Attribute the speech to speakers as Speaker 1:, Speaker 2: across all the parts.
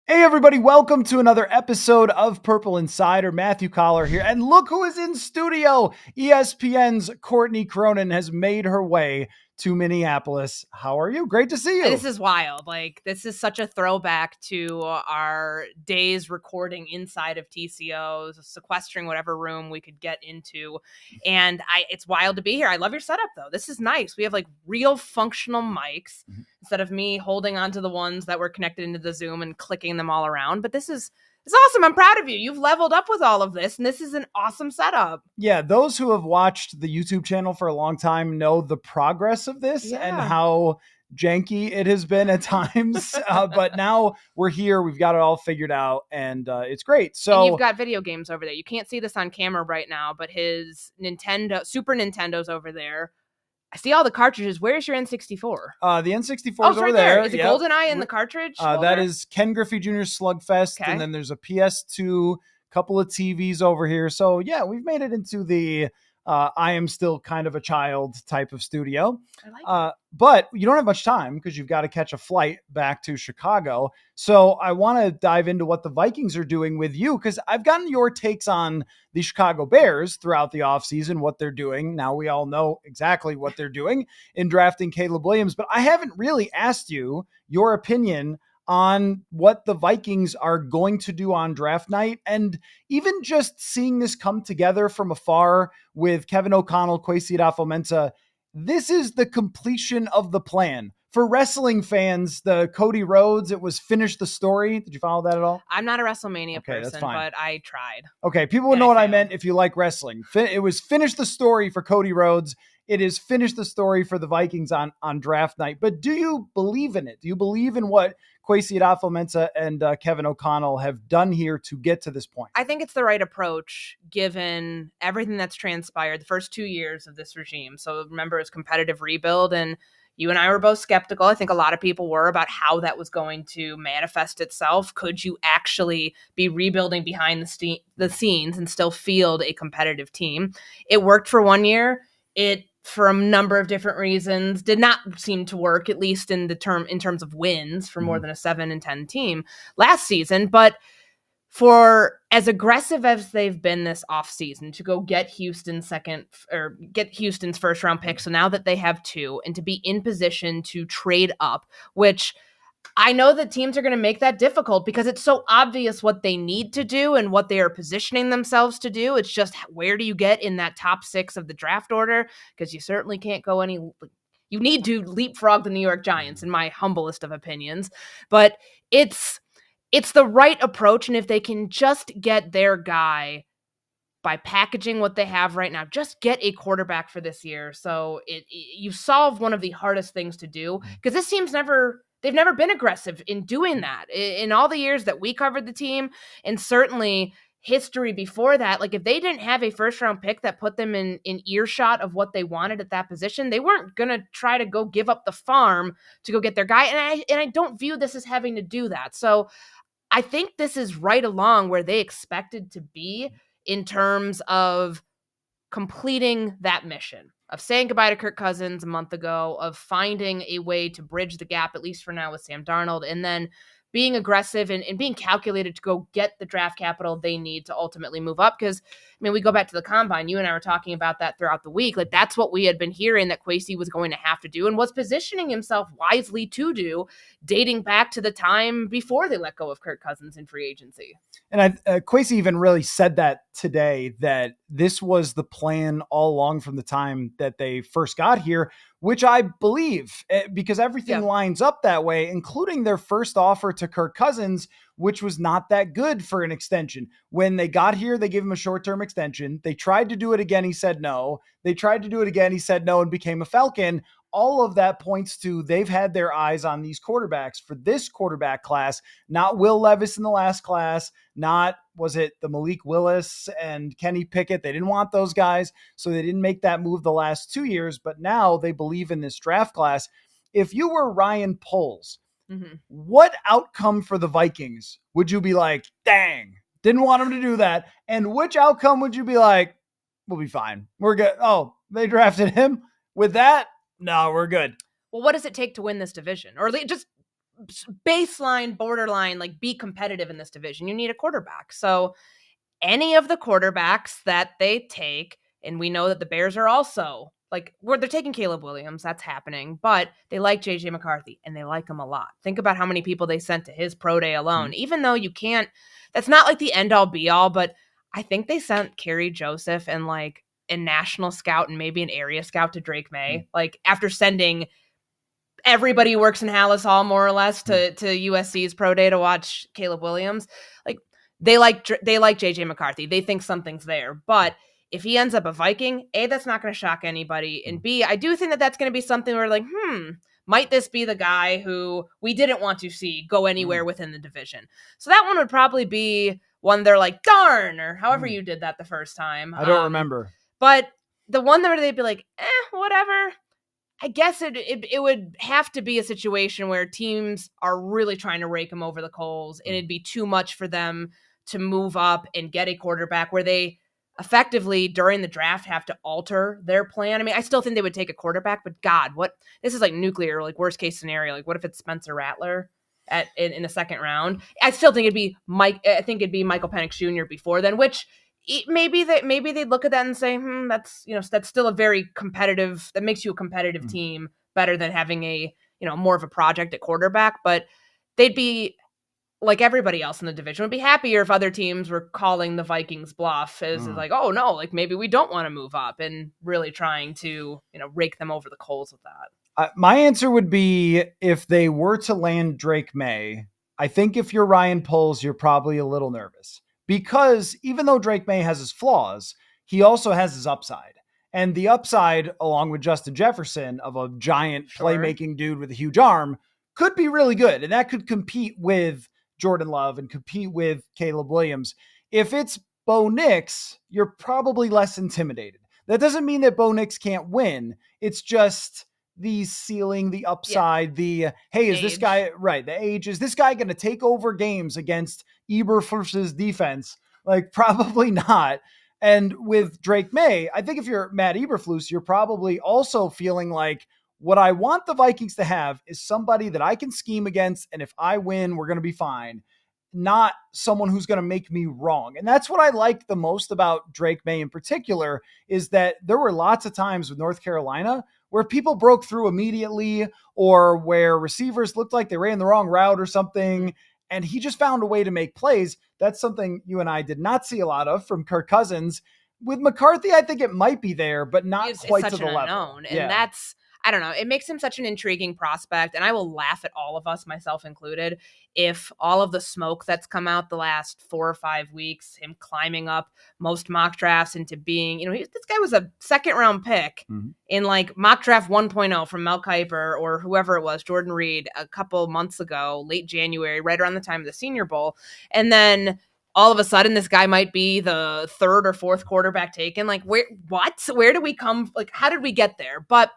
Speaker 1: Hey everybody, welcome to another episode of Purple Insider. Matthew Coller here, and look who is in studio. ESPN's Courtney Cronin has made her way to Minneapolis. How are you? Great to see you.
Speaker 2: This is wild. This is such a throwback to our days recording inside of TCOs, sequestering whatever room we could get into. And it's wild to be here. I love your setup, though. This is nice. We have real functional mics instead of me holding onto the ones that were connected into the Zoom and clicking them all around. But it's awesome. I'm proud of you. You've leveled up with all of this, and this is an awesome setup.
Speaker 1: Yeah, those who have watched the YouTube channel for a long time know the progress of this and how janky it has been at times. But now we're here. We've got it all figured out, and it's great. So
Speaker 2: and you've got video games over there. You can't see this on camera right now, but his Super Nintendo's over there. I see all the cartridges. Where's your N64?
Speaker 1: The N64 is over
Speaker 2: right
Speaker 1: there.
Speaker 2: Is it GoldenEye in the cartridge?
Speaker 1: That is Ken Griffey Jr.'s Slugfest. Okay. And then there's a PS2, couple of TVs over here. So yeah, we've made it into the I am still kind of a child type of studio. I like it. But you don't have much time because you've got to catch a flight back to Chicago. So I want to dive into what the Vikings are doing with you, because I've gotten your takes on the Chicago Bears throughout the offseason, what they're doing. Now we all know exactly what they're doing in drafting Caleb Williams, but I haven't really asked you your opinion on what the Vikings are going to do on draft night. And even just seeing this come together from afar with Kevin O'Connell, Kwesi Adofo-Mensah, this is the completion of the plan. For wrestling fans, the Cody Rhodes, it was finish the story. Did you follow that at all?
Speaker 2: I'm not a WrestleMania person, but I tried.
Speaker 1: Okay, people would know what I meant if you like wrestling. It was finish the story for Cody Rhodes. It is finish the story for the Vikings on draft night. But do you believe in it? Do you believe in what Kwesi Adofo-Mensah and Kevin O'Connell have done here to get to this point?
Speaker 2: I think it's the right approach given everything that's transpired the first 2 years of this regime. So remember, it's competitive rebuild, and you and I were both skeptical. I think a lot of people were about how that was going to manifest itself. Could you actually be rebuilding behind the scenes and still field a competitive team? It worked for 1 year. It, for a number of different reasons, did not seem to work, at least in terms of wins for more than a 7-10 team last season. But for as aggressive as they've been this offseason to go get Houston's first round pick, so now that they have two, and to be in position to trade up, which I know that teams are going to make that difficult because it's so obvious what they need to do and what they are positioning themselves to do. It's just, where do you get in that top 6 of the draft order? Because you certainly can't go you need to leapfrog the New York Giants, in my humblest of opinions. But it's the right approach. And if they can just get their guy by packaging what they have right now, just get a quarterback for this year. So you solve one of the hardest things to do, because this team's they've never been aggressive in doing that in all the years that we covered the team. And certainly history before that, if they didn't have a first round pick that put them in earshot of what they wanted at that position, they weren't going to try to go give up the farm to go get their guy. And I don't view this as having to do that. So I think this is right along where they expected to be in terms of completing that mission of saying goodbye to Kirk Cousins a month ago, of finding a way to bridge the gap, at least for now, with Sam Darnold, and then being aggressive and being calculated to go get the draft capital they need to ultimately move up. Because, we go back to the combine. You and I were talking about that throughout the week. That's what we had been hearing that Kwesi was going to have to do and was positioning himself wisely to do, dating back to the time before they let go of Kirk Cousins in free agency.
Speaker 1: And Kwesi even really said that today, that this was the plan all along from the time that they first got here, which I believe, because everything lines up that way, including their first offer to Kirk Cousins, which was not that good for an extension. When they got here, they gave him a short-term extension. They tried to do it again. He said no. They tried to do it again. He said no and became a Falcon. All of that points to they've had their eyes on these quarterbacks for this quarterback class, not Will Levis in the last class, not, was it the Malik Willis and Kenny Pickett? They didn't want those guys, so they didn't make that move the last 2 years, but now they believe in this draft class. If you were Ryan Poles, what outcome for the Vikings would you be like, dang, didn't want him to do that? And which outcome would you be like, we'll be fine, we're good? Oh, they drafted him with that? No, we're good.
Speaker 2: Well, what does it take to win this division? Or just baseline, borderline, like be competitive in this division, you need a quarterback. So any of the quarterbacks that they take, and we know that the Bears are also like, they're taking Caleb Williams, that's happening, but they like JJ McCarthy and they like him a lot. Think about how many people they sent to his pro day alone, even though you can't, that's not like the end all be all, but I think they sent Kerry Joseph and like a national scout and maybe an area scout to Drake May, like after sending everybody who works in Hallis Hall more or less to USC's pro day to watch Caleb Williams. Like they like JJ McCarthy. They think something's there, but if he ends up a Viking, A, that's not going to shock anybody. And B, I do think that that's going to be something where like, might this be the guy who we didn't want to see go anywhere within the division? So that one would probably be one they're like, darn, or however you did that the first time.
Speaker 1: I don't remember.
Speaker 2: But the one where they'd be like, whatever. I guess it would have to be a situation where teams are really trying to rake them over the coals, and it'd be too much for them to move up and get a quarterback where they effectively during the draft have to alter their plan. I mean, I still think they would take a quarterback, but God, this is like nuclear, like worst case scenario. Like what if it's Spencer Rattler in the second round? I still think it'd be Michael Penix Jr. before then, which maybe they'd look at that and say, that's still a very competitive, that makes you a competitive team better than having a, more of a project at quarterback. But they'd be like everybody else in the division, would be happier if other teams were calling the Vikings bluff as like, oh no, like maybe we don't want to move up, and really trying to, rake them over the coals with that.
Speaker 1: My answer would be, if they were to land Drake May, I think if you're Ryan Poles, you're probably a little nervous, because even though Drake May has his flaws, he also has his upside. And the upside, along with Justin Jefferson, of a giant playmaking dude with a huge arm, could be really good. And that could compete with Jordan Love and compete with Caleb Williams. If it's Bo Nix, you're probably less intimidated. That doesn't mean that Bo Nix can't win. It's just the ceiling, the upside, the, hey, is this guy, right, the age, is this guy going to take over games against Eberflus's defense? Like, probably not. And with Drake May, I think if you're Matt Eberflus, you're probably also feeling like, what I want the Vikings to have is somebody that I can scheme against, and if I win, we're going to be fine. Not someone who's going to make me wrong. And that's what I like the most about Drake May in particular, is that there were lots of times with North Carolina where people broke through immediately, or where receivers looked like they ran the wrong route or something, and he just found a way to make plays. That's something you and I did not see a lot of from Kirk Cousins. With McCarthy, I think it might be there, but not quite to the level.
Speaker 2: Unknown. And that's, I don't know, it makes him such an intriguing prospect, and I will laugh at all of us, myself included, if all of the smoke that's come out the last 4 or 5 weeks, him climbing up most mock drafts into being, this guy was a second-round pick in like mock draft 1.0 from Mel Kiper or whoever it was, Jordan Reed, a couple months ago, late January, right around the time of the Senior Bowl, and then all of a sudden this guy might be the third or fourth quarterback taken. Like, where do we come? Like, how did we get there? But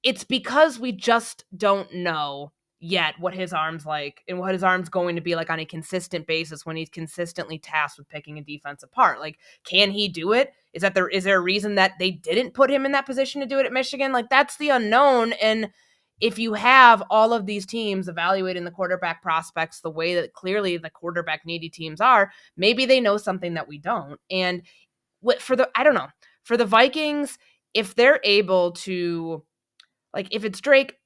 Speaker 2: it's because we just don't know yet what his arm's like and what his arm's going to be like on a consistent basis when he's consistently tasked with picking a defense apart. Like, can he do it? Is there a reason that they didn't put him in that position to do it at Michigan? Like, that's the unknown. And if you have all of these teams evaluating the quarterback prospects the way that clearly the quarterback needy teams are, maybe they know something that we don't. And for the Vikings, if they're able to, like, if it's Drake,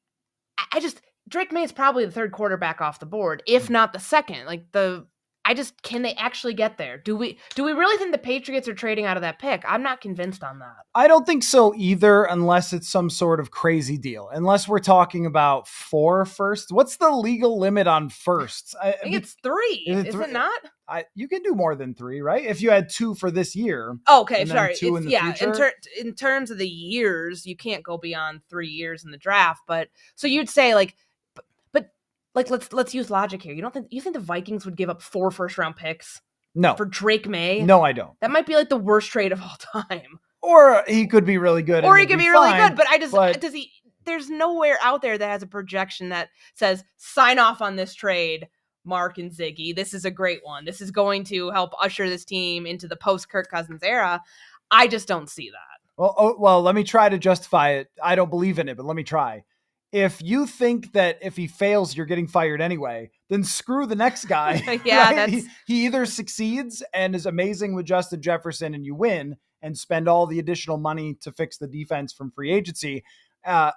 Speaker 2: Drake May is probably the third quarterback off the board, if not the second. Like, can they actually get there? Do we really think the Patriots are trading out of that pick? I'm not convinced on that.
Speaker 1: I don't think so either, unless it's some sort of crazy deal. Unless we're talking about 4 firsts. What's the legal limit on firsts?
Speaker 2: I think it's 3. Is it not?
Speaker 1: You can do more than 3, right? If you had 2 for this year.
Speaker 2: Okay, sorry.
Speaker 1: 2 in the future.
Speaker 2: In terms of the years, you can't go beyond 3 years in the draft. But so you'd say like, like, let's use logic here. You think the Vikings would give up 4 first-round picks?
Speaker 1: No.
Speaker 2: For Drake May?
Speaker 1: No, I don't.
Speaker 2: That might be like the worst trade of all time.
Speaker 1: Or he could be really good.
Speaker 2: Or he could be really good, but there's nowhere out there that has a projection that says, sign off on this trade, Mark and Ziggy. This is a great one. This is going to help usher this team into the post-Kirk Cousins era. I just don't see that.
Speaker 1: Well, let me try to justify it. I don't believe in it, but let me try. if you think that if he fails, you're getting fired anyway, then screw the next guy.
Speaker 2: Yeah,
Speaker 1: right? He either succeeds and is amazing with Justin Jefferson and you win and spend all the additional money to fix the defense from free agency,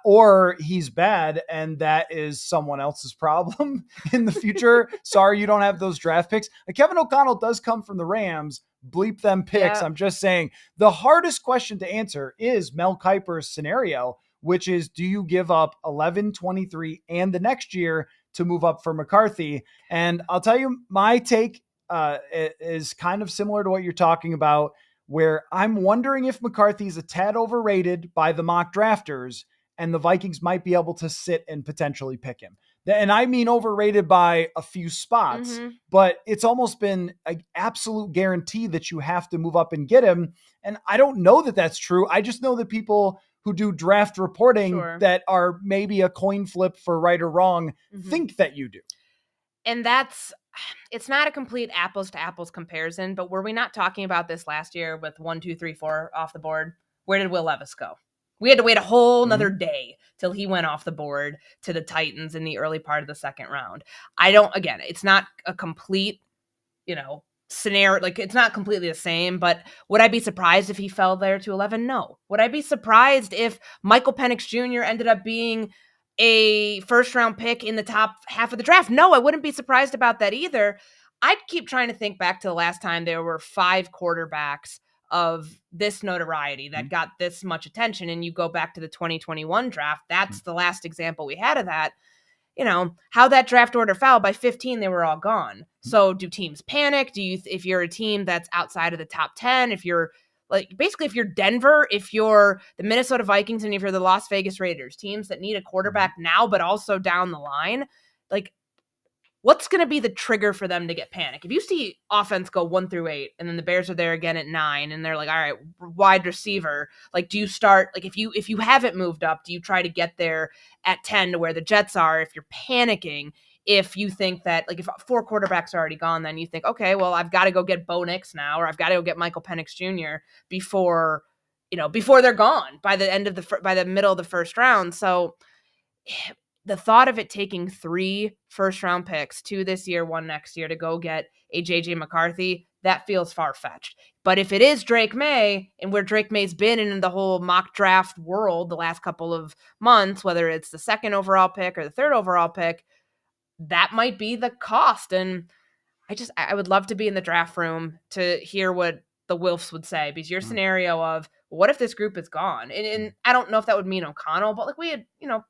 Speaker 1: or he's bad and that is someone else's problem in the future. Sorry, you don't have those draft picks. Kevin O'Connell does come from the Rams. Bleep them picks. Yeah. I'm just saying the hardest question to answer is Mel Kiper's scenario, which is, do you give up 11, 23, and the next year to move up for McCarthy? And I'll tell you, my take is kind of similar to what you're talking about, where I'm wondering if McCarthy's a tad overrated by the mock drafters and the Vikings might be able to sit and potentially pick him. And I mean overrated by a few spots, but it's almost been an absolute guarantee that you have to move up and get him. And I don't know that that's true. I just know that people who do draft reporting that are maybe a coin flip for right or wrong think that you do.
Speaker 2: And it's not a complete apples to apples comparison, but were we not talking about this last year with 1, 2, 3, 4 off the board? Where did Will Levis go? We had to wait a whole nother day till he went off the board to the Titans in the early part of the second round. Again, it's not a complete, scenario. Like, it's not completely the same, but would I be surprised if he fell there to 11? No. Would I be surprised if Michael Penix Jr. ended up being a first round pick in the top half of the draft? No, I wouldn't be surprised about that either. I'd keep trying to think back to the last time there were 5 quarterbacks of this notoriety that got this much attention. And you go back to the 2021 draft, that's the last example we had of that. How that draft order fell, by 15, they were all gone. So do teams panic? If you're a team that's outside of the top 10, if you're if you're Denver, if you're the Minnesota Vikings, and if you're the Las Vegas Raiders, teams that need a quarterback now, but also down the line, what's going to be the trigger for them to get panic? If you see offense go 1 through 8, and then the Bears are there again at 9, and they're like, all right, wide receiver, do you start, if you haven't moved up, do you try to get there at 10 to where the Jets are? If you're panicking, if you think that, if 4 quarterbacks are already gone, then you think, okay, well, I've got to go get Bo Nix now, or I've got to go get Michael Penix Jr. before they're gone by the middle of the first round. So the thought of it taking 3 first-round picks, 2 this year, 1 next year, to go get a J.J. McCarthy, that feels far-fetched. But if it is Drake May, and where Drake May's been in the whole mock draft world the last couple of months, whether it's the 2nd overall pick or the 3rd overall pick, that might be the cost. And I would love to be in the draft room to hear what the Wilfs would say, because your scenario of, what if this group is gone? And I don't know if that would mean O'Connell, but we had,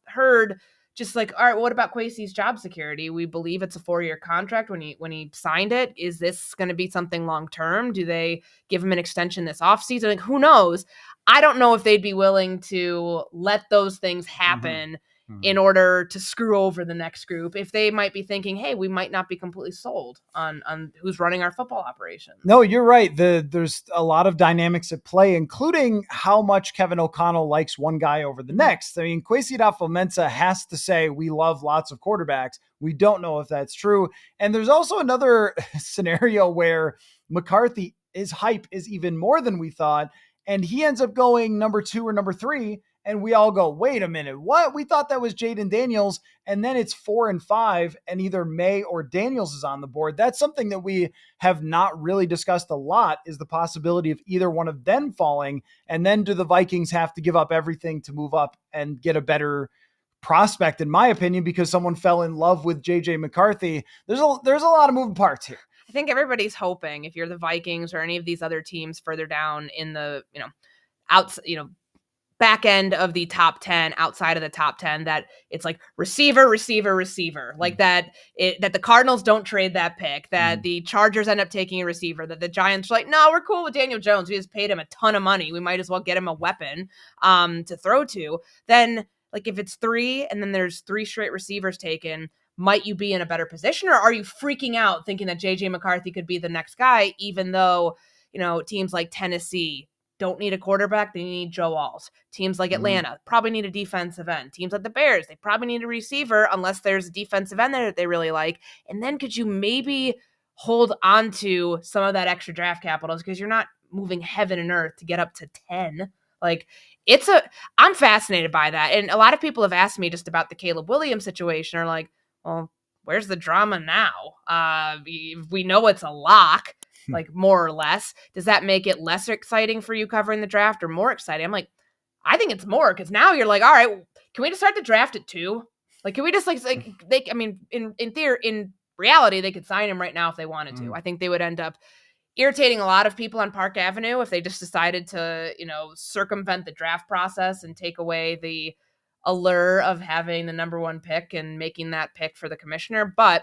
Speaker 2: heard just all right, what about Kwesi's job security? We believe it's a 4-year contract when he signed it. Is this going to be something long-term? Do they give him an extension this offseason? Who knows? I don't know if they'd be willing to let those things happen in order to screw over the next group. If they might be thinking, hey, we might not be completely sold on who's running our football operation.
Speaker 1: No, you're right. There's a lot of dynamics at play, including how much Kevin O'Connell likes one guy over the next. I mean, Kwesi adofo-mensah has to say, we love lots of quarterbacks. We don't know if that's true. And there's also another scenario where McCarthy, his hype is even more than we thought, and he ends up going number 2 or number 3. And we all go, wait a minute, what? We thought that was Jaden Daniels. And then it's 4 and 5, and either May or Daniels is on the board. That's something that we have not really discussed a lot, is the possibility of either one of them falling. And then do the Vikings have to give up everything to move up and get a better prospect, in my opinion, because someone fell in love with JJ McCarthy? There's a lot of moving parts here.
Speaker 2: I think everybody's hoping, if you're the Vikings or any of these other teams further down in the, back end of the top 10, outside of the top 10, that it's receiver, that the Cardinals don't trade that pick, that the Chargers end up taking a receiver, that the Giants are no, we're cool with Daniel Jones. We just paid him a ton of money. We might as well get him a weapon to throw to. Then if it's 3 and then there's 3 straight receivers taken, might you be in a better position, or are you freaking out thinking that JJ McCarthy could be the next guy, even though, teams like Tennessee don't need a quarterback, they need Joe Alls. Teams like Atlanta probably need a defensive end. Teams like the Bears, they probably need a receiver, unless there's a defensive end there that they really like. And then could you maybe hold on to some of that extra draft capital, because you're not moving heaven and earth to get up to 10 Like I'm fascinated by that. And a lot of people have asked me just about the Caleb Williams situation, are like, well, where's the drama now? We know it's a lock, like more or less. Does that make it less exciting for you covering the draft or more exciting? I'm like, I think it's more, because now you're like, all right, can we just start the draft at 2? Like, can we just in theory, in reality, they could sign him right now if they wanted to. I think they would end up irritating a lot of people on Park Avenue if they just decided to, circumvent the draft process and take away the allure of having the number 1 pick and making that pick for the commissioner. But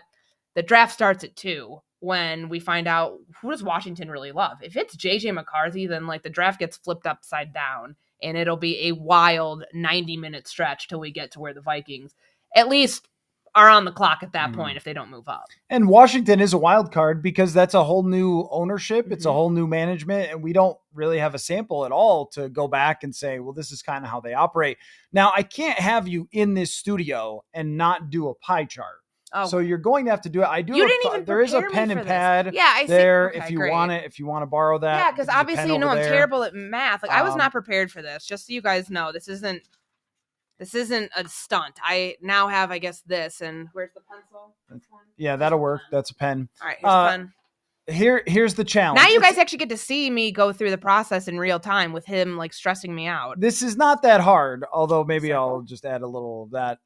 Speaker 2: the draft starts at 2 when we find out who does Washington really love. If it's JJ McCarthy, then like the draft gets flipped upside down, and it'll be a wild 90-minute stretch till we get to where the Vikings at least are on the clock at that point if they don't move up.
Speaker 1: And Washington is a wild card because that's a whole new ownership. It's a whole new management, and we don't really have a sample at all to go back and say, well, this is kind of how they operate. Now, I can't have you in this studio and not do a pie chart. Oh. So you're going to have to do it. I do. There is a pen and pad there if you want it, if you want to borrow that.
Speaker 2: Yeah, because obviously, I'm terrible at math. Like I was not prepared for this. Just so you guys know, this isn't a stunt. I now have, I guess, this. And where's the pencil?
Speaker 1: Yeah, that'll work. That's a pen.
Speaker 2: All right, here's a pen.
Speaker 1: Here's the challenge.
Speaker 2: Now you guys actually get to see me go through the process in real time with him like stressing me out.
Speaker 1: This is not that hard, although maybe I'll just add a little of that.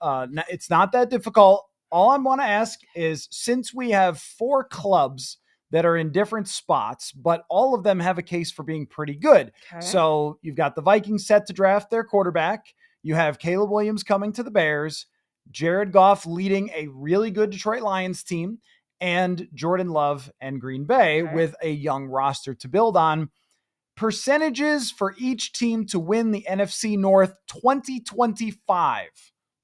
Speaker 1: It's not that difficult. All I want to ask is, since we have 4 clubs that are in different spots, but all of them have a case for being pretty good. Okay. So you've got the Vikings set to draft their quarterback. You have Caleb Williams coming to the Bears, Jared Goff leading a really good Detroit Lions team, and Jordan Love and Green Bay with a young roster to build on. Percentages for each team to win the NFC North 2025.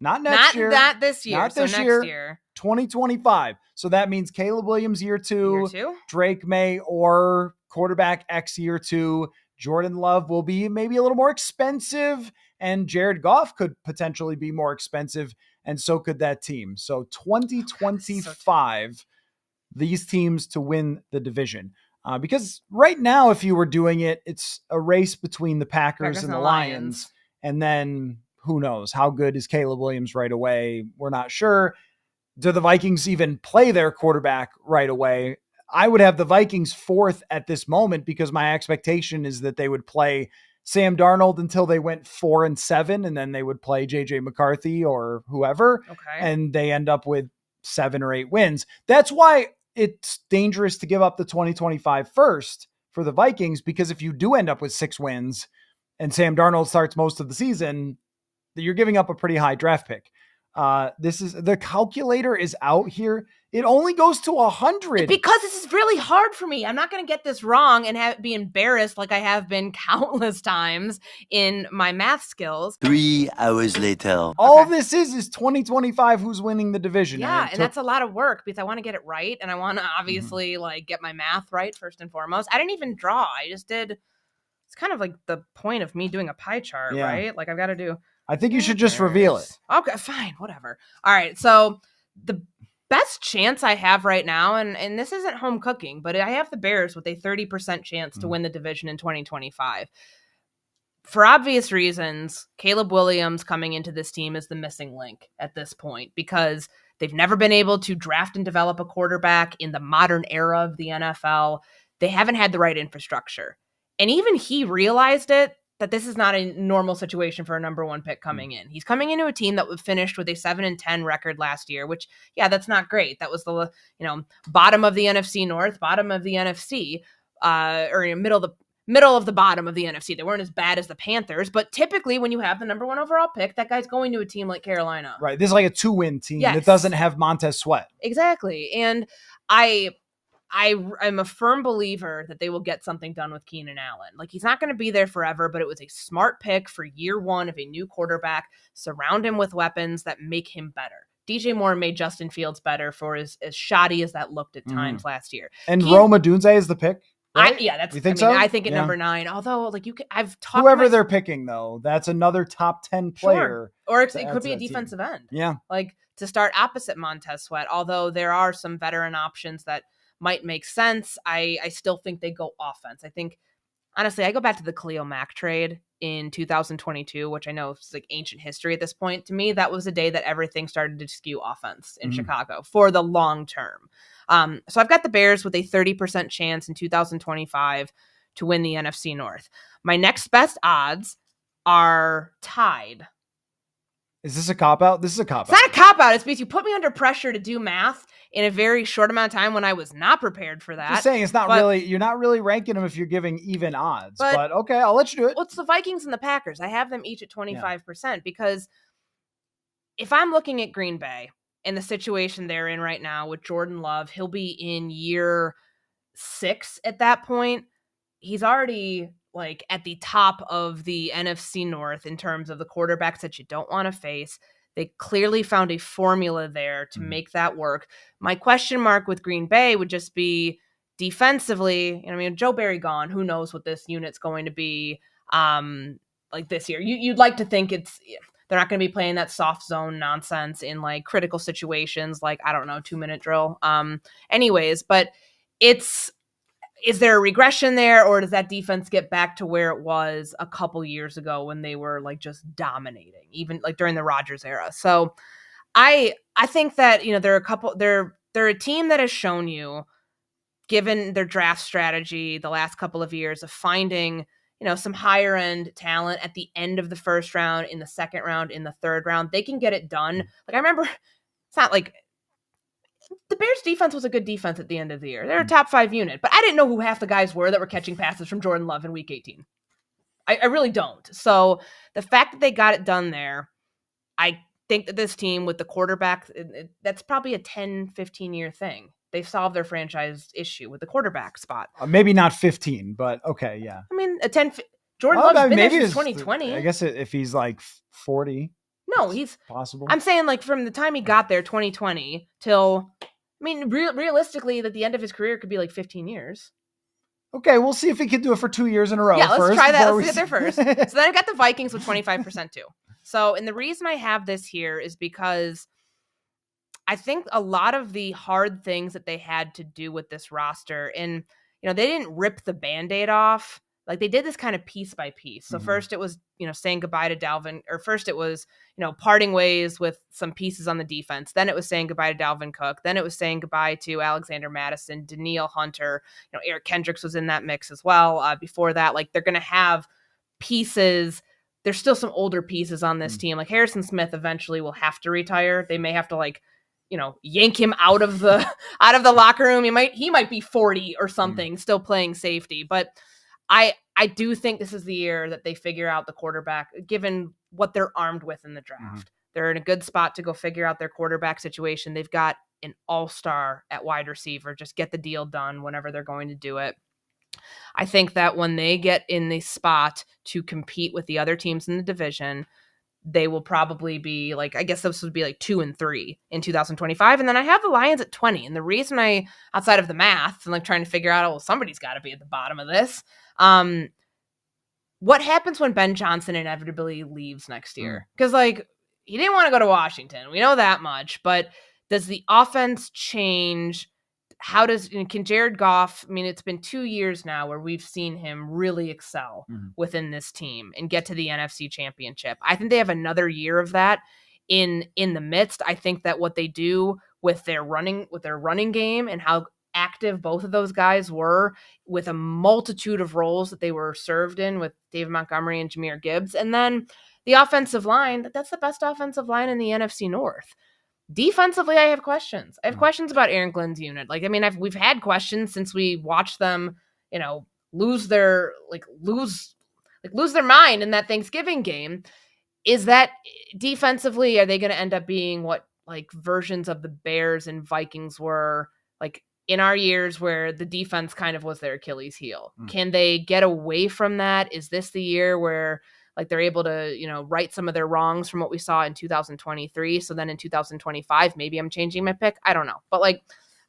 Speaker 1: Not next year.
Speaker 2: Not this year.
Speaker 1: Not this year. 2025. So that means Caleb Williams year 2, Drake May or quarterback X year 2. Jordan Love will be maybe a little more expensive, and Jared Goff could potentially be more expensive, and so could that team. So 2025, these teams to win the division. Because right now, if you were doing it, it's a race between the Packers and the Lions. And then who knows? How good is Caleb Williams right away? We're not sure. Do the Vikings even play their quarterback right away? I would have the Vikings 4th at this moment because my expectation is that they would play Sam Darnold until they went 4-7, and then they would play JJ McCarthy or whoever, and they end up with 7 or 8 wins. That's why it's dangerous to give up the 2025 first for the Vikings, because if you do end up with 6 wins and Sam Darnold starts most of the season, you're giving up a pretty high draft pick. The calculator is out here. It only goes to 100
Speaker 2: because this is really hard for me. I'm not going to get this wrong and be embarrassed like I have been countless times in my math skills.
Speaker 3: 3 hours later.
Speaker 1: All of this is 2025. Who's winning the division?
Speaker 2: Yeah. And that's a lot of work because I want to get it right. And I want to obviously get my math right first and foremost. I didn't even draw. I just did. It's kind of like the point of me doing a pie chart, right? Like I've got to do.
Speaker 1: I think you should just reveal it.
Speaker 2: Okay, fine, whatever. All right, so the best chance I have right now, and this isn't home cooking, but I have the Bears with a 30% chance to win the division in 2025. For obvious reasons, Caleb Williams coming into this team is the missing link at this point because they've never been able to draft and develop a quarterback in the modern era of the NFL. They haven't had the right infrastructure. And even he realized it, that this is not a normal situation for a number 1 pick coming in. He's coming into a team that finished with a 7-10 record last year, which, that's not great. That was the, bottom of the NFC North, bottom of the NFC, or middle of the bottom of the NFC. They weren't as bad as the Panthers, but typically when you have the number 1 overall pick, that guy's going to a team like Carolina.
Speaker 1: Right. This is like a 2-win team that doesn't have Montez Sweat.
Speaker 2: Exactly. And I'm a firm believer that they will get something done with Keenan Allen. Like, he's not going to be there forever, but it was a smart pick for year 1 of a new quarterback. Surround him with weapons that make him better. DJ Moore made Justin Fields better for as shoddy as that looked at times last year.
Speaker 1: And Rome Odunze is the pick? Right?
Speaker 2: I think at number 9. Although, I've talked
Speaker 1: whoever they're picking though, that's another top 10 player.
Speaker 2: Or it could be a defensive end.
Speaker 1: Yeah,
Speaker 2: to start opposite Montez Sweat. Although there are some veteran options that might make sense. I still think they go offense. I think, honestly, I go back to the Khalil Mack trade in 2022, which I know is like ancient history at this point. To me, that was the day that everything started to skew offense in Chicago for the long term. So I've got the Bears with a 30% chance in 2025 to win the NFC North. My next best odds are tied.
Speaker 1: Is this a cop-out? This is a cop-out.
Speaker 2: It's not a cop-out. It's because you put me under pressure to do math in a very short amount of time when I was not prepared for that.
Speaker 1: Just saying, it's not really, you're not really ranking them if you're giving even odds. But okay, I'll let you do it.
Speaker 2: Well, it's the Vikings and the Packers. I have them each at 25% because if I'm looking at Green Bay and the situation they're in right now with Jordan Love, he'll be in year 6 at that point. He's already like at the top of the NFC North in terms of the quarterbacks that you don't want to face. They clearly found a formula there to make that work. My question mark with Green Bay would just be defensively. I mean, Joe Barry gone. Who knows what this unit's going to be like this year? You'd like to think they're not going to be playing that soft zone nonsense in like critical situations, like, I don't know, 2-minute drill. Anyways, but is there a regression there, or does that defense get back to where it was a couple years ago when they were like just dominating, even like during the Rodgers era? So I think that, they're a team that has shown you, given their draft strategy the last couple of years of finding, some higher end talent at the end of the first round, in the second round, in the third round, they can get it done. Like, I remember, it's not like the Bears defense was a good defense at the end of the year. They're a top 5 unit, but I didn't know who half the guys were that were catching passes from Jordan Love in week 18. I really don't. So the fact that they got it done there, I think that this team with the quarterback, that's probably a 10, 15-year thing. They've solved their franchise issue with the quarterback spot.
Speaker 1: Maybe not 15, but okay, yeah.
Speaker 2: I mean, Jordan Love's been there since 2020.
Speaker 1: I guess if he's like 40.
Speaker 2: No, he's
Speaker 1: possible.
Speaker 2: I'm saying like from the time he got there, 2020, till, I mean, realistically, at the end of his career could be like 15 years.
Speaker 1: Okay, we'll see if he can do it for 2 years in a row.
Speaker 2: Yeah, let's try that. Let's get there first. So then I've got the Vikings with 25% too. So, and the reason I have this here is because I think a lot of the hard things that they had to do with this roster, and, they didn't rip the Band-Aid off. Like, they did this kind of piece by piece. So first it was, saying goodbye to Dalvin, or first it was, parting ways with some pieces on the defense. Then it was saying goodbye to Dalvin Cook. Then it was saying goodbye to Alexander Mattison, Danielle Hunter. Eric Kendricks was in that mix as well. Before that, like, they're going to have pieces. There's still some older pieces on this team. Like, Harrison Smith eventually will have to retire. They may have to, like, yank him out of the locker room. He might be 40 or something, still playing safety. But I do think this is the year that they figure out the quarterback, given what they're armed with in the draft. They're in a good spot to go figure out their quarterback situation. They've got an all-star at wide receiver. Just get the deal done whenever they're going to do it. I think that when they get in the spot to compete with the other teams in the division, they will probably be like, I guess this would be like 2-3 in 2025. And then I have the Lions at 20. And the reason outside of the math and like trying to figure out, well, somebody's got to be at the bottom of this. What happens when Ben Johnson inevitably leaves next year? Because like, he didn't want to go to Washington. We know that much, but does the offense change? Can Jared Goff, I mean, it's been 2 years now where we've seen him really excel within this team and get to the NFC Championship. I think they have another year of that in the midst. I think that what they do with their running game and how active both of those guys were with a multitude of roles that they were served in with David Montgomery and Jahmyr Gibbs. And then the offensive line, that's the best offensive line in the NFC North. Defensively, I have questions. I have questions about Aaron Glenn's unit. Like, I mean, we've had questions since we watched them, lose their mind in that Thanksgiving game. Is that defensively, are they going to end up being what like versions of the Bears and Vikings were like in our years where the defense kind of was their Achilles heel? Can they get away from that? Is this the year where like they're able to, right some of their wrongs from what we saw in 2023. So then in 2025, maybe I'm changing my pick. I don't know. But like,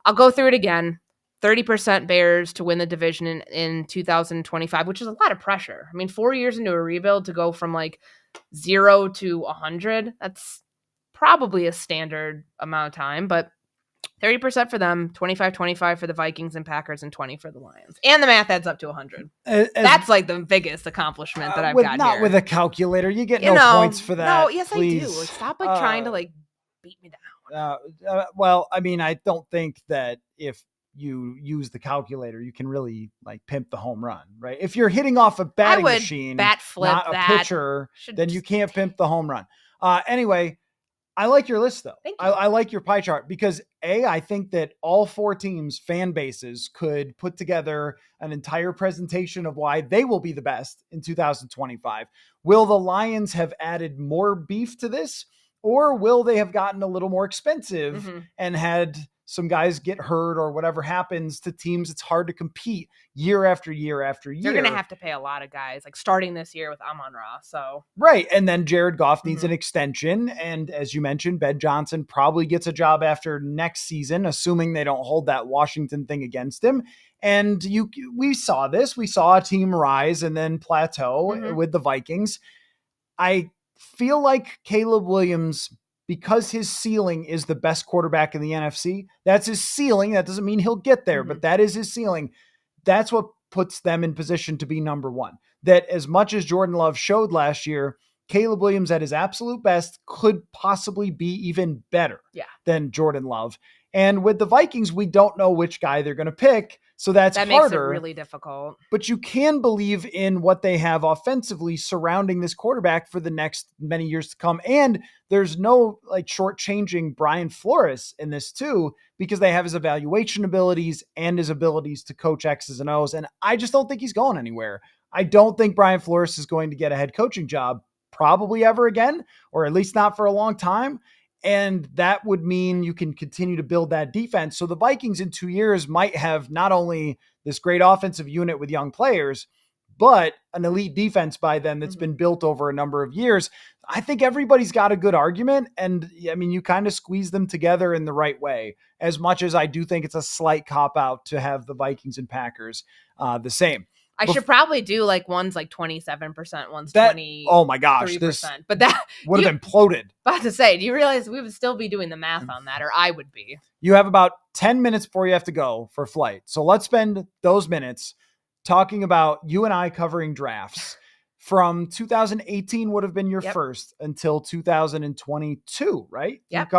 Speaker 2: I'll go through it again. 30% Bears to win the division in 2025, which is a lot of pressure. I mean, 4 years into a rebuild to go from like 0 to 100, that's probably a standard amount of time. But 30% for them, 25-25 for the Vikings and Packers, and 20 for the Lions. And the math adds up to 100. That's like the biggest accomplishment that I've got
Speaker 1: not
Speaker 2: here.
Speaker 1: with a calculator. You get no points for that.
Speaker 2: No, yes,
Speaker 1: please.
Speaker 2: I do. Like, stop trying to beat me down.
Speaker 1: Well, I mean, I don't think that if you use the calculator, you can really pimp the home run, right? If you're hitting off a batting machine,
Speaker 2: bat flip
Speaker 1: not a pitcher, then you can't pimp the home run. Anyway, I like your list, though.
Speaker 2: Thank you.
Speaker 1: I like your pie chart because, I think that all 4 teams' fan bases could put together an entire presentation of why they will be the best in 2025. Will the Lions have added more beef to this, or will they have gotten a little more expensive and had some guys get hurt or whatever happens to teams? It's hard to compete year after year after year.
Speaker 2: You're going to have to pay a lot of guys, starting this year with Amon-Ra. So
Speaker 1: right. And then Jared Goff needs an extension. And as you mentioned, Ben Johnson probably gets a job after next season, assuming they don't hold that Washington thing against him. And we saw this. We saw a team rise and then plateau with the Vikings. I feel like Caleb Williams, because his ceiling is the best quarterback in the NFC, that's his ceiling. That doesn't mean he'll get there, but that is his ceiling. That's what puts them in position to be number one. That as much as Jordan Love showed last year, Caleb Williams at his absolute best could possibly be even better than Jordan Love. And with the Vikings, we don't know which guy they're going to pick. So that
Speaker 2: harder. Makes it really difficult.
Speaker 1: But you can believe in what they have offensively surrounding this quarterback for the next many years to come. And there's no shortchanging Brian Flores in this too, because they have his evaluation abilities and his abilities to coach X's and O's. And I just don't think he's going anywhere. I don't think Brian Flores is going to get a head coaching job probably ever again, or at least not for a long time. And that would mean you can continue to build that defense. So the Vikings in 2 years might have not only this great offensive unit with young players, but an elite defense by then that's been built over a number of years. I think everybody's got a good argument. And I mean, you kind of squeeze them together in the right way, as much as I do think it's a slight cop out to have the Vikings and Packers the same.
Speaker 2: I should probably do one's 27%, one's 20%.
Speaker 1: Oh my gosh, this
Speaker 2: but that
Speaker 1: would have imploded.
Speaker 2: About to say, do you realize we would still be doing the math on that, or I would be?
Speaker 1: You have about 10 minutes before you have to go for flight. So let's spend those minutes talking about you and I covering drafts. From 2018 would have been your first until 2022, right?
Speaker 2: Yep.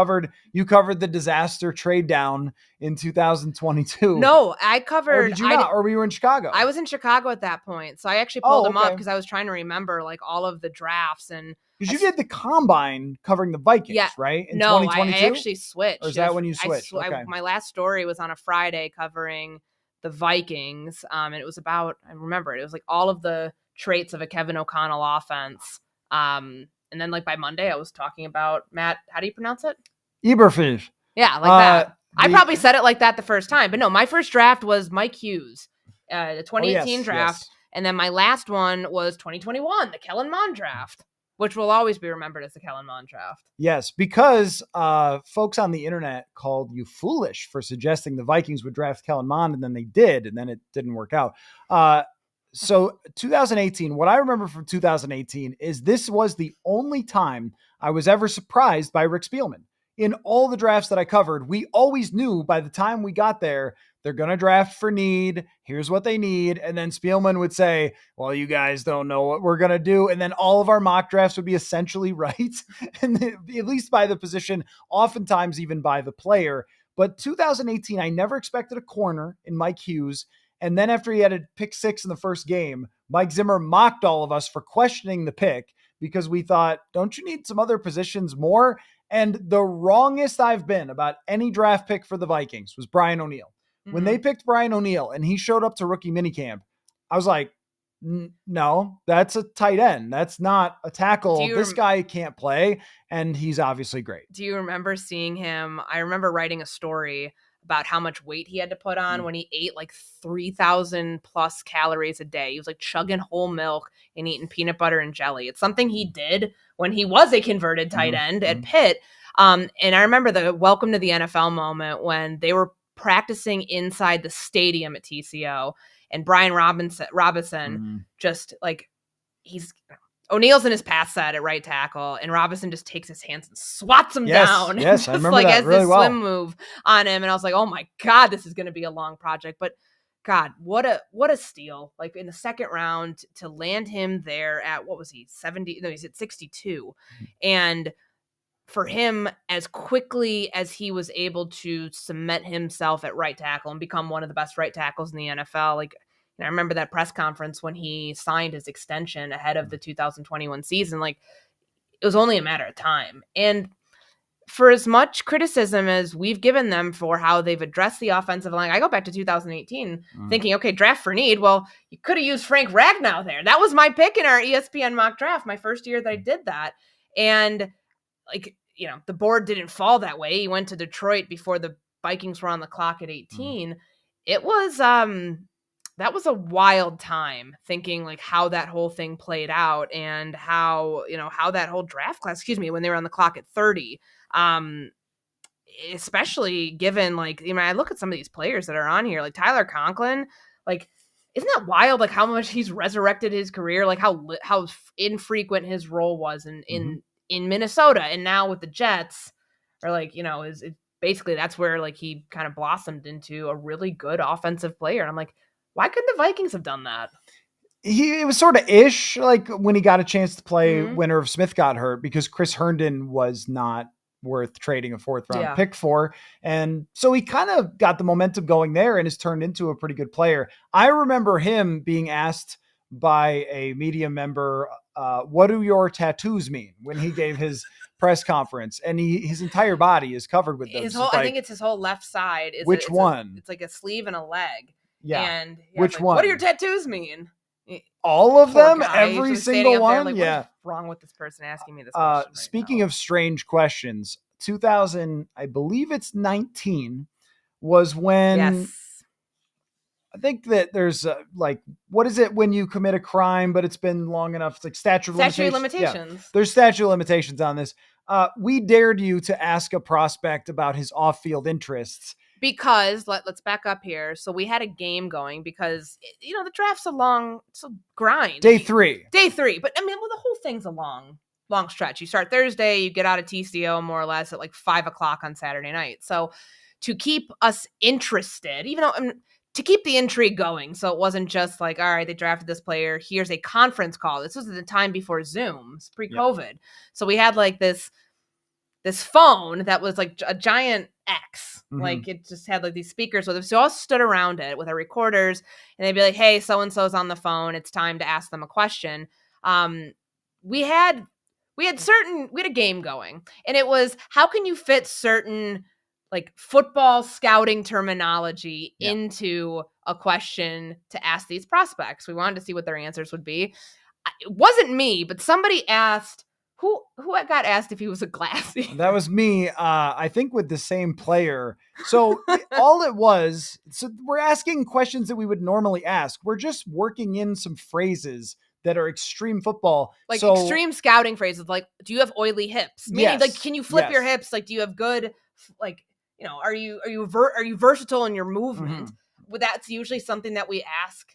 Speaker 1: You covered the disaster trade down in 2022.
Speaker 2: No, I covered.
Speaker 1: Or did you not? Or were you in Chicago?
Speaker 2: I was in Chicago at that point. So I actually pulled them up because I was trying to remember all of the drafts. And
Speaker 1: because you did the combine covering the Vikings, right? In 2022?
Speaker 2: I actually switched.
Speaker 1: Or is that when you switched?
Speaker 2: My last story was on a Friday covering the Vikings. And it was about, I remember it was all of the traits of a Kevin O'Connell offense. And then by Monday I was talking about Matt, how do you pronounce it?
Speaker 1: Eberflus.
Speaker 2: Yeah, that. I probably said it like that the first time, but no, my first draft was Mike Hughes, the 2018 draft. Yes. And then my last one was 2021, the Kellen Mond draft, which will always be remembered as the Kellen Mond draft.
Speaker 1: Yes, because folks on the internet called you foolish for suggesting the Vikings would draft Kellen Mond, and then they did, and then it didn't work out. So 2018, what I remember from 2018 is this was the only time I was ever surprised by Rick Spielman. In all the drafts that I covered, we always knew by the time we got there, they're going to draft for need. Here's what they need. And then Spielman would say, well, you guys don't know what we're going to do. And then all of our mock drafts would be essentially right. And at least by the position, oftentimes even by the player. But 2018, I never expected a corner in Mike Hughes. And then after he had a pick 6 in the first game, Mike Zimmer mocked all of us for questioning the pick because we thought, don't you need some other positions more? And the wrongest I've been about any draft pick for the Vikings was Brian O'Neill. Mm-hmm. When they picked Brian O'Neill and he showed up to rookie minicamp, I was like, no, that's a tight end. That's not a tackle. This guy can't play. And he's obviously great.
Speaker 2: Do you remember seeing him? I remember writing a story about how much weight he had to put on when he ate 3,000 plus calories a day. He was chugging whole milk and eating peanut butter and jelly. It's something he did when he was a converted tight end at Pitt. And I remember the welcome to the NFL moment when they were practicing inside the stadium at TCO, and Brian Robinson just he's O'Neal's in his pass set at right tackle, and Robinson just takes his hands and swats him down.
Speaker 1: Yes, I remember
Speaker 2: like
Speaker 1: that
Speaker 2: as
Speaker 1: really
Speaker 2: this
Speaker 1: well.
Speaker 2: swim move on him, and I was like, "Oh my god, this is going to be a long project." But God, what a steal! Like in the second round to land him there at what was he 70? No, he's at 62, and for him, as quickly as he was able to cement himself at right tackle and become one of the best right tackles in the NFL, like. And I remember that press conference when he signed his extension ahead of the 2021 season. Like, it was only a matter of time. And for as much criticism as we've given them for how they've addressed the offensive line, I go back to 2018 thinking, okay, draft for need. Well, you could have used Frank Ragnow there. That was my pick in our ESPN mock draft, my first year that I did that. And, like, you know, the board didn't fall that way. He went to Detroit before the Vikings were on the clock at 18. It was, that was a wild time thinking like how that whole thing played out and how, you know, how that whole draft class, when they were on the clock at 30, especially given like, you know, I look at some of these players that are on here, like Tyler Conklin, like, isn't that wild? Like how much he's resurrected his career, like how infrequent his role was in Minnesota. And now with the Jets are like, you know, basically that's where like he kind of blossomed into a really good offensive player. And I'm like, why couldn't the Vikings have done that?
Speaker 1: It was sort of ish, like when he got a chance to play when Irv Smith got hurt, because Chris Herndon was not worth trading a 4th round pick for. And so he kind of got the momentum going there and has turned into a pretty good player. I remember him being asked by a media member, what do your tattoos mean, when he gave his press conference, and his entire body is covered with them.
Speaker 2: I think it's his whole left side.
Speaker 1: Which one?
Speaker 2: It's like a sleeve and a leg.
Speaker 1: Yeah.
Speaker 2: And
Speaker 1: which
Speaker 2: like,
Speaker 1: one?
Speaker 2: What do your tattoos mean?
Speaker 1: All of them?
Speaker 2: Guy,
Speaker 1: every single one?
Speaker 2: Like,
Speaker 1: yeah.
Speaker 2: What is wrong with this person asking me this question?
Speaker 1: Speaking of strange questions, 2000, I believe it's 19, was when I think that there's like, what is it when you commit a crime, but it's been long enough? It's like statute of limitations. Yeah. There's statute of limitations on this. We dared you to ask a prospect about his off-field interests.
Speaker 2: Because let's back up here. So we had a game going because, you know, the draft's it's a grind.
Speaker 1: Day three.
Speaker 2: But I mean, well, the whole thing's a long stretch. You start Thursday, you get out of TCO more or less at like 5:00 on Saturday night. So to keep us interested, even though to keep the intrigue going. So it wasn't just like, all right, they drafted this player. Here's a conference call. This was at the time before Zoom, pre-COVID. Yep. So we had like this phone that was like a giant X. Like it just had like these speakers with it. So we all stood around it with our recorders, and they'd be like, hey, so-and-so's on the phone. It's time to ask them a question. We had a game going, and it was, how can you fit certain like football scouting terminology into a question to ask these prospects? We wanted to see what their answers would be. It wasn't me, but somebody asked, who got asked if he was a glass eater?
Speaker 1: That was me. I think with the same player. So all it was, so we're asking questions that we would normally ask. We're just working in some phrases that are extreme football.
Speaker 2: Like extreme scouting phrases. Like, do you have oily hips? Meaning, like, can you flip your hips? Like, do you have good, like, you know, are you versatile in your movement? Well, that's usually something that we ask.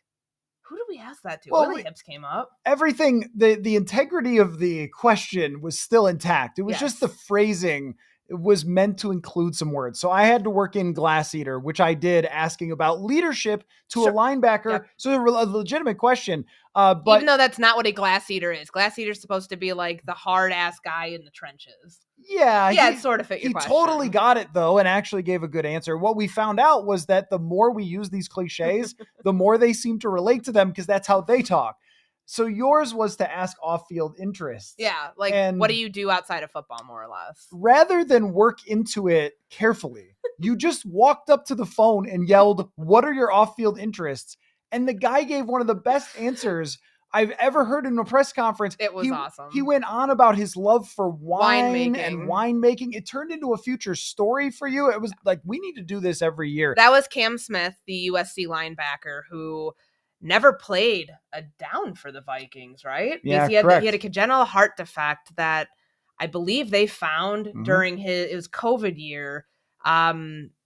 Speaker 2: Who did we ask that to? Well, oily hips came up.
Speaker 1: Everything, the integrity of the question was still intact. It was just the phrasing. It was meant to include some words. So I had to work in glass eater, which I did, asking about leadership to a linebacker. Yep. So a legitimate question. But
Speaker 2: even though that's not what a glass eater is. Glass eater is supposed to be like the hard ass guy in the trenches.
Speaker 1: Yeah.
Speaker 2: It sort of fit your question.
Speaker 1: He totally got it though, and actually gave a good answer. What we found out was that the more we use these cliches, the more they seem to relate to them, because that's how they talk. So yours was to ask off-field interests.
Speaker 2: Yeah, like, and what do you do outside of football, more or less?
Speaker 1: Rather than work into it carefully, you just walked up to the phone and yelled, what are your off-field interests? And the guy gave one of the best answers I've ever heard in a press conference.
Speaker 2: It was awesome.
Speaker 1: He went on about his love for wine and winemaking. It turned into a future story for you. It was like, we need to do this every year.
Speaker 2: That was Cam Smith, the USC linebacker, who never played a down for the Vikings, right?
Speaker 1: Yeah,
Speaker 2: he had a congenital heart defect that I believe they found during it was COVID year.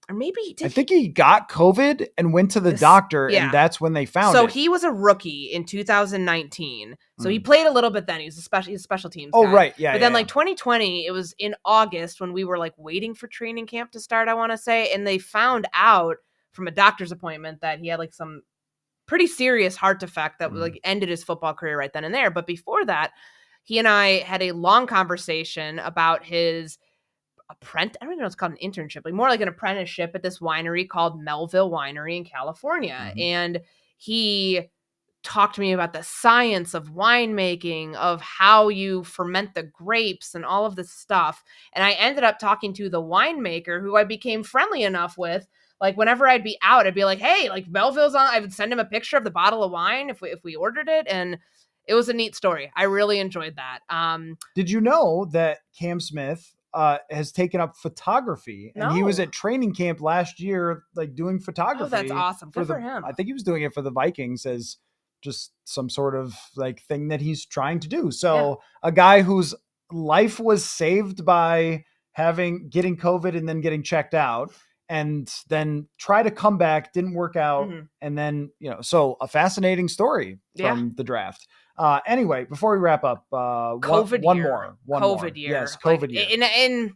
Speaker 2: or maybe
Speaker 1: I think he got COVID and went to the doctor, and that's when they found it.
Speaker 2: So he was a rookie in 2019. So he played a little bit then. He was a special teams guy.
Speaker 1: Right. Yeah.
Speaker 2: But then like 2020, it was in August when we were like waiting for training camp to start, I want to say. And they found out from a doctor's appointment that he had like some pretty serious heart defect that like ended his football career right then and there. But before that, he and I had a long conversation about his I don't even know if it's called an internship, like more like an apprenticeship at this winery called Melville Winery in California. And he talked to me about the science of winemaking, of how you ferment the grapes and all of this stuff. And I ended up talking to the winemaker who I became friendly enough with. Like whenever I'd be out, I'd be like, hey, like Melville's on. I would send him a picture of the bottle of wine if we ordered it. And it was a neat story. I really enjoyed that.
Speaker 1: Did you know that Cam Smith has taken up photography, and he was at training camp last year, like doing photography?
Speaker 2: Oh, that's awesome. Good for him.
Speaker 1: I think he was doing it for the Vikings as just some sort of like thing that he's trying to do. So a guy whose life was saved by getting COVID and then getting checked out, and then try to come back, didn't work out. And then, so a fascinating story from the draft. Anyway, before we wrap up,
Speaker 2: COVID
Speaker 1: one
Speaker 2: year.
Speaker 1: more. Yes, COVID year.
Speaker 2: And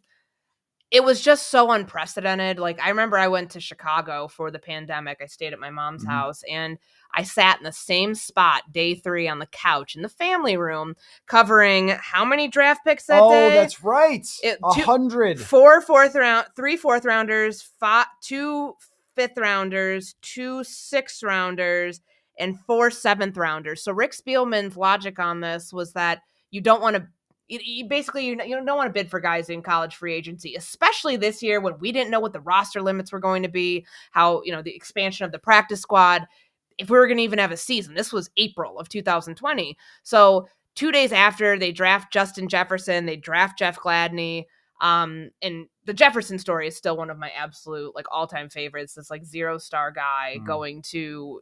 Speaker 2: it was just so unprecedented. Like I remember I went to Chicago for the pandemic. I stayed at my mom's house, and I sat in the same spot day 3 on the couch in the family room, covering how many draft picks that day?
Speaker 1: Oh, that's right. 100.
Speaker 2: 3 4th rounders, 2 5th rounders, 2 6th rounders, and 4 7th rounders. So Rick Spielman's logic on this was that you don't want to, you don't want to bid for guys in college free agency, especially this year when we didn't know what the roster limits were going to be, how, the expansion of the practice squad, if we were going to even have a season. This was April of 2020. So 2 days after they draft Justin Jefferson, they draft Jeff Gladney. And the Jefferson story is still one of my absolute like all-time favorites. This like 0-star guy going to,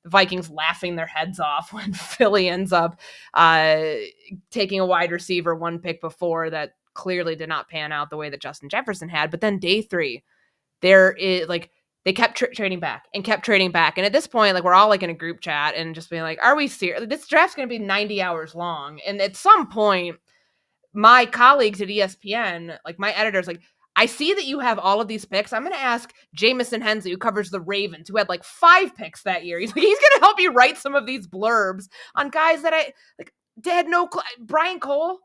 Speaker 2: the Vikings laughing their heads off when Philly ends up taking a wide receiver 1 pick before that clearly did not pan out the way that Justin Jefferson had. But then day 3, there is like they kept trading back and kept trading back. And at this point, like we're all like in a group chat and just being like, are we serious? This draft's going to be 90 hours long. And at some point, my colleagues at ESPN, like my editors, like, I see that you have all of these picks. I'm going to ask Jamison Hensley, who covers the Ravens, who had like 5 picks that year. He's going to help you write some of these blurbs on guys that I like. Had no Brian Cole.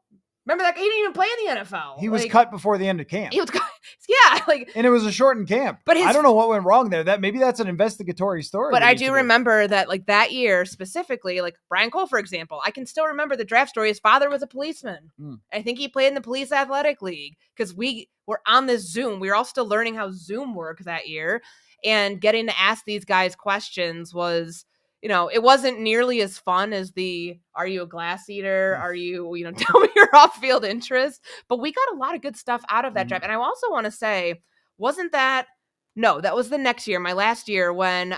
Speaker 2: Remember that guy? He didn't even play in the NFL.
Speaker 1: He was cut before the end of camp.
Speaker 2: He was cut. Yeah,
Speaker 1: and it was a shortened camp. But I don't know what went wrong there. Maybe that's an investigatory story.
Speaker 2: But I do remember that, like that year specifically, like Brian Cole, for example, I can still remember the draft story. His father was a policeman. I think he played in the police athletic league because we were on this Zoom. We were all still learning how Zoom worked that year, and getting to ask these guys questions was, it wasn't nearly as fun as are you a glass eater? Are you, tell me your off-field interest? But we got a lot of good stuff out of that draft. And I also want to say, that was the next year, my last year, when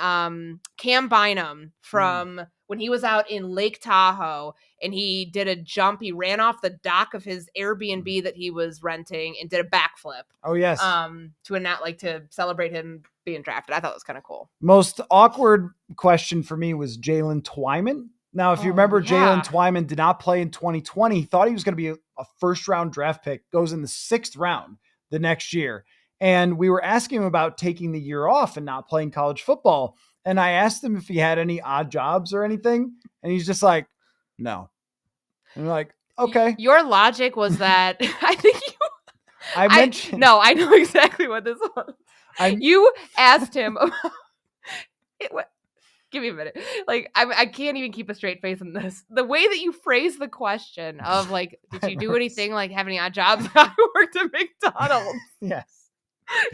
Speaker 2: Cam Bynum from when he was out in Lake Tahoe and he did a jump, he ran off the dock of his Airbnb that he was renting and did a backflip.
Speaker 1: Oh, yes.
Speaker 2: To celebrate him being drafted. I thought it was kind of cool.
Speaker 1: Most awkward question for me was Jalen Twyman. Now, if you remember, Jalen Twyman did not play in 2020. He thought he was going to be a first-round draft pick, goes in the 6th round the next year. And we were asking him about taking the year off and not playing college football. And I asked him if he had any odd jobs or anything. And he's just like, no. And we're like, okay.
Speaker 2: Your logic was that I think
Speaker 1: mentioned.
Speaker 2: I know exactly what this was. You asked him about give me a minute. Like, I can't even keep a straight face on this. The way that you phrase the question of like, did you do anything, like have any odd jobs? I worked at McDonald's.
Speaker 1: Yes.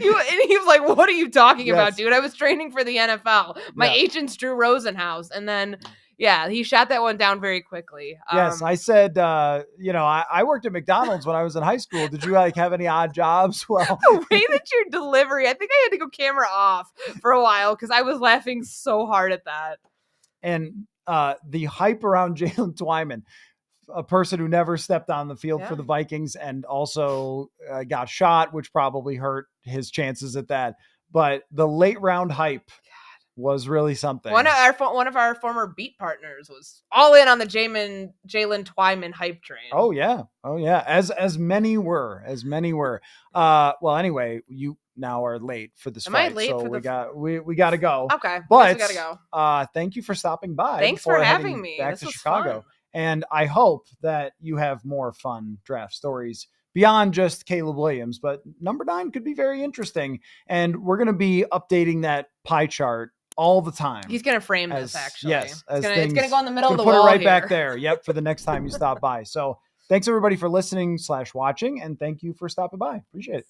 Speaker 2: And he was like, what are you talking about, dude? I was training for the NFL. My agent's Drew Rosenhaus. And then, he shot that one down very quickly.
Speaker 1: Yes, I said, I worked at McDonald's when I was in high school. Did you have any odd jobs? Well,
Speaker 2: the way that your delivery, I think I had to go camera off for a while because I was laughing so hard at that.
Speaker 1: And the hype around Jalen Twyman, a person who never stepped on the field for the Vikings and also got shot, which probably hurt his chances at that. But the late round hype was really something.
Speaker 2: One of our former beat partners was all in on the Jalen Twyman hype train.
Speaker 1: Oh yeah. As many were. Well, anyway, you now are late for this fight.
Speaker 2: I late
Speaker 1: so
Speaker 2: for
Speaker 1: we got to go.
Speaker 2: Okay.
Speaker 1: But
Speaker 2: we gotta go.
Speaker 1: Thank you for stopping by.
Speaker 2: Thanks for having me.
Speaker 1: Back
Speaker 2: this
Speaker 1: to
Speaker 2: was
Speaker 1: Chicago.
Speaker 2: Fun.
Speaker 1: And I hope that you have more fun draft stories beyond just Caleb Williams, but number 9 could be very interesting. And we're going to be updating that pie chart all the time.
Speaker 2: He's going to frame this, actually.
Speaker 1: Yes.
Speaker 2: It's going to go in the middle of the
Speaker 1: put
Speaker 2: wall
Speaker 1: it right
Speaker 2: here.
Speaker 1: back there. Yep. For the next time you stop by. So thanks everybody for listening / watching. And thank you for stopping by. Appreciate it.